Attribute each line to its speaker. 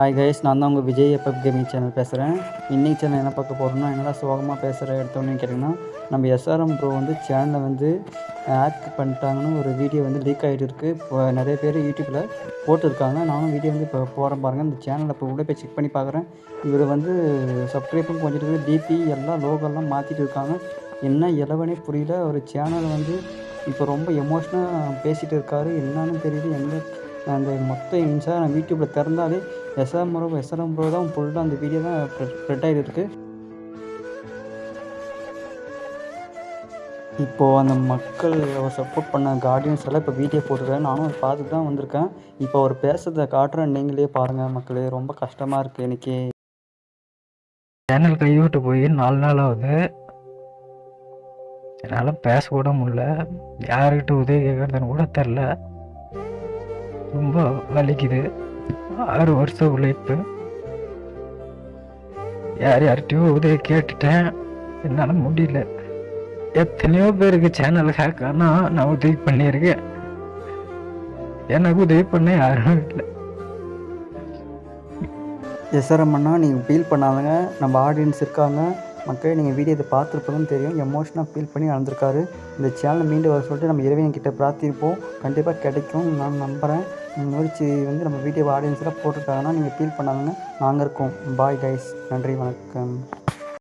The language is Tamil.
Speaker 1: ஹாய் கைஸ், நான் தான் உங்கள் விஜய் எஃப்எஃப் கேமிங் சேனல் பேசுகிறேன். இன்றைக்கி சேனல் என்ன பார்க்க போகிறோம்னா, என்னடா சோகமாக பேசுகிற எடுத்தோன்னு கேட்டிங்கன்னா, நம்ம எஸ்ஆர்எம் ப்ரோ வந்து சேனலை வந்து ஹேக் பண்ணிட்டாங்கன்னு ஒரு வீடியோ வந்து லீக் ஆகிட்டு இருக்குது. இப்போ நிறைய பேர் யூடியூப்பில் போட்டிருக்காங்க. நானும் வீடியோ வந்து இப்போ போகிறேன் பாருங்கள். இந்த சேனலை இப்போ உள்ளே போய் செக் பண்ணி பார்க்குறேன். இவர் வந்து சப்ஸ்கிரைப்பும் கொஞ்சம் இருக்குது, டிபி எல்லாம் லோகோலாம் மாற்றிட்டு இருக்காங்க. என்ன இலவனே புரியல. ஒரு சேனல் வந்து இப்போ ரொம்ப எமோஷ்னலாக பேசிகிட்டு இருக்காரு. என்னன்னு தெரியல. அந்த மொத்த இன்ஸ்டாகிராம் யூடியூப்பில் திறந்தாலே எஸ்ஆர்எம் ப்ரோ தான் ஃபுல்லாக அந்த வீடியோ தான் ஸ்ப்ரெட் ஆகிட்டு இருக்குது. இப்போது அந்த மக்கள் சப்போர்ட் பண்ண கார்டியன்ஸ் எல்லாம் இப்போ வீடியோ போட்டுருக்கேன். நானும் அதை பார்த்துட்டு தான் வந்திருக்கேன். இப்போ அவர் பேசுகிறத காட்டுறேன், நீங்களே பாருங்கள் மக்களே. ரொம்ப கஷ்டமாக இருக்குது எனக்கு.
Speaker 2: சேனல் கைவிட்டு போய் 4 நாள் ஆகுது. என்னால் பேச கூட முடியல. யாருக்கிட்ட உதவி கேட்குறதுன்னு கூட தெரில. ரொம்ப வலிக்குது. 6 வருஷம் உழைப்பு. யார்கிட்டையும் உதவி கேட்டுட்டேன், என்னால் முடியல. எத்தனையோ பேருக்கு சேனல் ஹேக் ஆனால் நான் உதவி பண்ணியிருக்கேன். எனக்கு உதவி பண்ண யாரும் இல்லை.
Speaker 1: எஸ்ஆர்எம் அண்ணா, நீங்கள் ஃபீல் பண்ணாதங்க. நம்ம ஆடியன்ஸ் இருக்காங்க. மக்களே, நீங்கள் வீடியோ இதை பார்த்துருப்பதுன்னு தெரியும். எமோஷனாக ஃபீல் பண்ணி நடந்திருக்காரு. இந்த சேனலை மீண்டும் வர சொல்லிட்டு நம்ம இறைவன்கிட்ட பிரார்த்திப்போம். கண்டிப்பாக கிடைக்கும் நான் நம்புகிறேன். முயற்சி வந்து நம்ம வீடியோ ஆடியன்ஸெலாம் போட்டிருக்காங்கன்னா நீங்கள் ஃபீல் பண்ணாதங்க. நாங்கள் இருக்கோம். பாய் கைஸ், நன்றி, வணக்கம்.